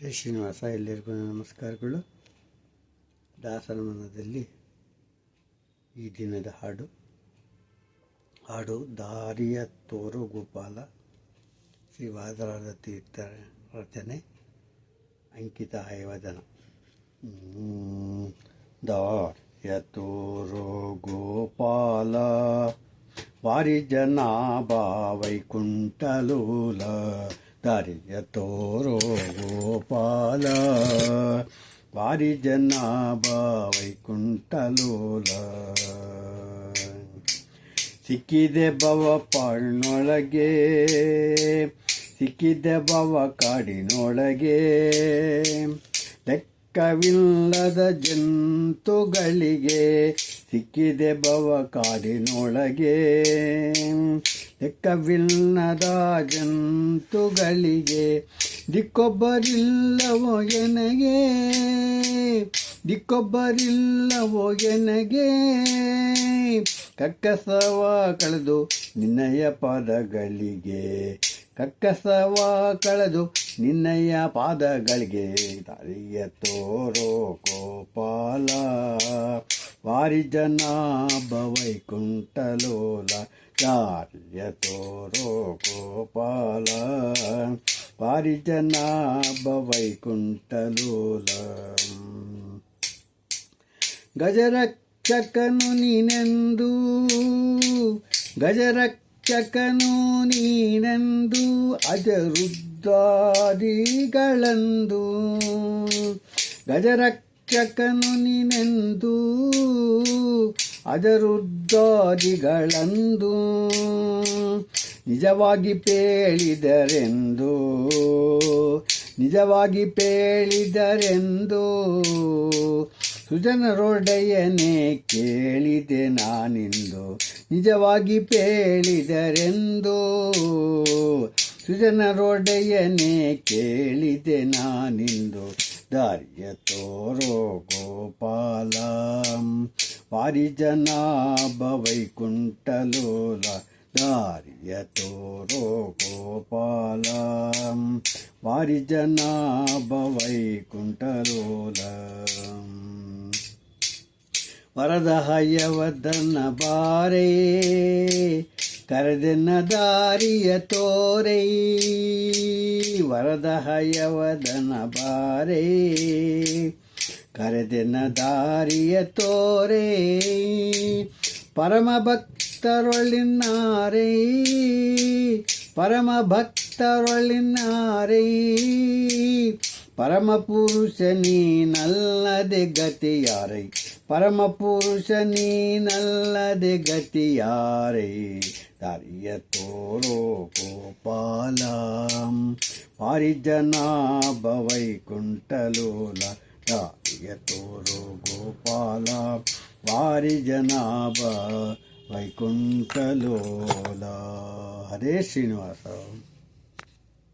ಹರೇ ಶ್ರೀನಿವಾಸ. ಎಲ್ಲರಿಗೂ ನಮಸ್ಕಾರಗಳು. ದಾಸರ ಮನದಲ್ಲಿ ಈ ದಿನದ ಹಾಡು ದಾರಿಯ ತೋರು ಗೋಪಾಲ, ಶ್ರೀ ವಾದರಾಜ ತೀರ್ಥ ರಚನೆ, ಅಂಕಿತ ಹಯವದನ. ದಾರಿಯ ತೋರು ಗೋಪಾಲ, ವಾರಿ ಜನಾಭ ವೈಕುಂಠಲೋಲ. ದಾರಿಯ ತೋರೋ ಗೋಪಾಲ, ವಾರಿ ಜನಾಭ ವೈಕುಂಠಲೋಲ. ಸಿಕ್ಕಿದೆ ಭವ ಪಾಳ್ನೊಳಗೆ, ಸಿಕ್ಕಿದೆ ಭವ ಕಾಡಿನೊಳಗೆ, ಲೆಕ್ಕವಿಲ್ಲದ ಜಂತುಗಳಿಗೆ. ಸಿಕ್ಕಿದೆ ಭವ ಕಾಡಿನೊಳಗೆ, ಲೆಕ್ಕವಿಲ್ಲದ ಜಂತುಗಳಿಗೆ. ದಿಕ್ಕೊಬ್ಬರಿಲ್ಲವೋ ಎನಗೆ, ದಿಕ್ಕೊಬ್ಬರಿಲ್ಲವೋ ಎನಗೆ. ಕಕ್ಕಸವ ಕಳೆದು ನಿನ್ನಯ ಪಾದಗಳಿಗೆ, ಕಕ್ಕಸವ ಕಳೆದು ನಿನ್ನಯ ಪಾದಗಳಿಗೆ. ದಾರಿಯ ತೋರೋ ಗೋಪಾಲ, ವಾರಿ ಜನಾಭ ವೈಕುಂಠಲೋಲ. ದಾರಿಯ ತೋರೋ ಗೋಪಾಲ, ವಾರಿ ಜನಾಭ ವೈಕುಂಠಲೋಲ. ಗಜರಕ್ಷಕನು ನೀನೆಂದು, ಗಜರಕ್ಷಕನು ನೀನೆಂದು, ಅಜರುದ್ಧಾದಿಗಳಂದು. ಗಜರಕ್ಷಕನು ನೀನೆಂದು, ಅಜರುದ್ಧಾದಿಗಳಂದು. ನಿಜವಾಗಿ ಪೇಳಿದರೆಂದು, ನಿಜವಾಗಿ ಪೇಳಿದರೆಂದು. ಸುಜನರೊಡೆಯನೇ ಕೇಳಿದೆ ನಾನಿಂದು, ನಿಜವಾಗಿ ಪೇಳಿದರೆಂದು. ಸುಜನರೊಡೆಯನೇ ಕೇಳಿದೆ ನಾನಿಂದು. ದಾರಿಯ ತೋರೋ ಗೋಪಾಲ, ವಾರಿ ಜನಾಭ ವೈಕುಂಠಲೋಲ. ದಾರಿಯ ತೋರೋ ಗೋಪಾಲ, ವಾರಿ ಜನಾಭ ವೈಕುಂಠಲೋಲ. ವರದ ಹಯವದನ ಬಾರೇ, ಕರೆದೆನ್ನ ದಾರಿಯ ತೋರೇ. ವರದ ಹಯವದನ ಬಾರೇ, ಕರೆದೆನ್ನ ದಾರಿಯ ತೋರೇ. ಪರಮ ಭಕ್ತರೊಳಿನಾರೇ, ಪರಮ ಭಕ್ತರೊಳಿನಾರೇ. ಪರಮ ಪುರುಷ ನೀನಲ್ಲದೆ ಗತಿಯಾರೈ, ಪರಮ ಪುರುಷ ನೀನಲ್ಲದೆ ಗತಿಯಾರೈ. ದಾರಿಯ ತೋರೋ ಗೋಪಾಲ, ವಾರಿ ಜನಾಭ ವೈಕುಂಠಲೋಲ. ದಾರಿಯ ತೋರೋ ಗೋಪಾಲ, ವಾರಿ ಜನಾಭ ವೈಕುಂಠಲೋಲ. ಹರೇ ಶ್ರೀನಿವಾಸ.